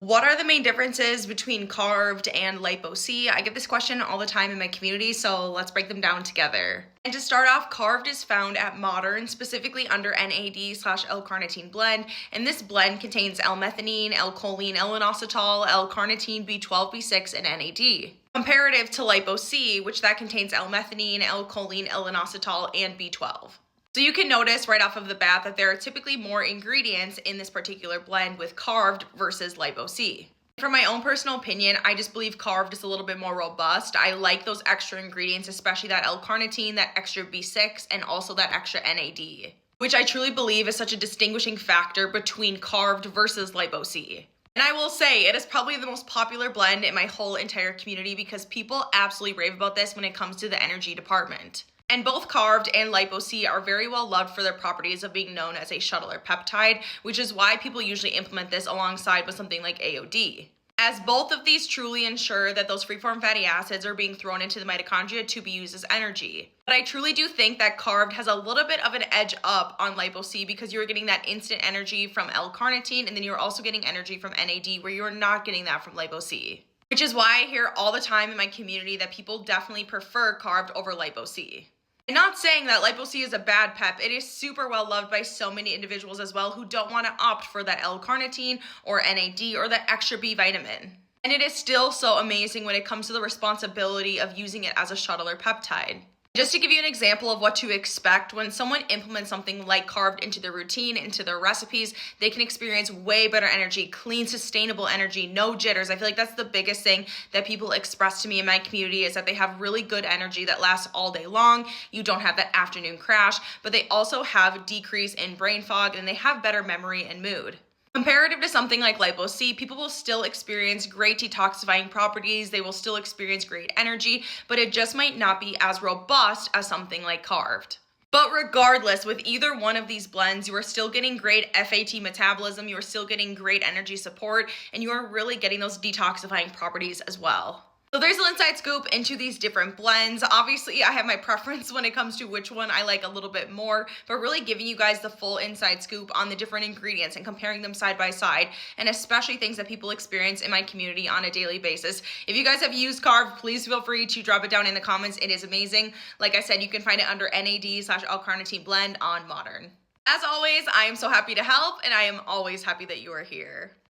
What are the main differences between carved and lipo-C? I get this question all the time in my community, so let's break them down together. And to start off, carved is found at Modern, specifically under NAD/L-carnitine blend, and this blend contains L-methionine, L-choline, L-inositol, L-carnitine, B12, B6, and NAD. Comparative to lipo-C, which that contains L-methionine, L-choline, L-inositol, and B12. So you can notice right off of the bat that there are typically more ingredients in this particular blend with carved versus lipo-C. For my own personal opinion, I just believe carved is a little bit more robust. I like those extra ingredients, especially that L-carnitine, that extra B6, and also that extra NAD, which I truly believe is such a distinguishing factor between carved versus lipo-C. And I will say, it is probably the most popular blend in my whole entire community because people absolutely rave about this when it comes to the energy department. And both carved and lipo-C are very well loved for their properties of being known as a shuttle or peptide, which is why people usually implement this alongside with something like AOD. As both of these truly ensure that those free-form fatty acids are being thrown into the mitochondria to be used as energy. But I truly do think that carved has a little bit of an edge up on lipo-C because you're getting that instant energy from L-carnitine, and then you're also getting energy from NAD where you're not getting that from lipo-C. Which is why I hear all the time in my community that people definitely prefer carved over lipo-C. And not saying that lipo-C is a bad pep, it is super well loved by so many individuals as well who don't want to opt for that L-carnitine or NAD or that extra B vitamin. And it is still so amazing when it comes to the responsibility of using it as a shuttle or peptide. Just to give you an example of what to expect, when someone implements something like carved into their routine, into their recipes, they can experience way better energy, clean, sustainable energy, no jitters. I feel like that's the biggest thing that people express to me in my community is that they have really good energy that lasts all day long. You don't have that afternoon crash, but they also have a decrease in brain fog and they have better memory and mood. Comparative to something like lipo-C, people will still experience great detoxifying properties, they will still experience great energy, but it just might not be as robust as something like carved. But regardless, with either one of these blends, you are still getting great FAT metabolism, you are still getting great energy support, and you are really getting those detoxifying properties as well. So there's an inside scoop into these different blends. Obviously, I have my preference when it comes to which one I like a little bit more, but really giving you guys the full inside scoop on the different ingredients and comparing them side by side, and especially things that people experience in my community on a daily basis. If you guys have used carved, please feel free to drop it down in the comments. It is amazing. Like I said, you can find it under NAD/L-carnitine blend on Modern. As always, I am so happy to help, and I am always happy that you are here.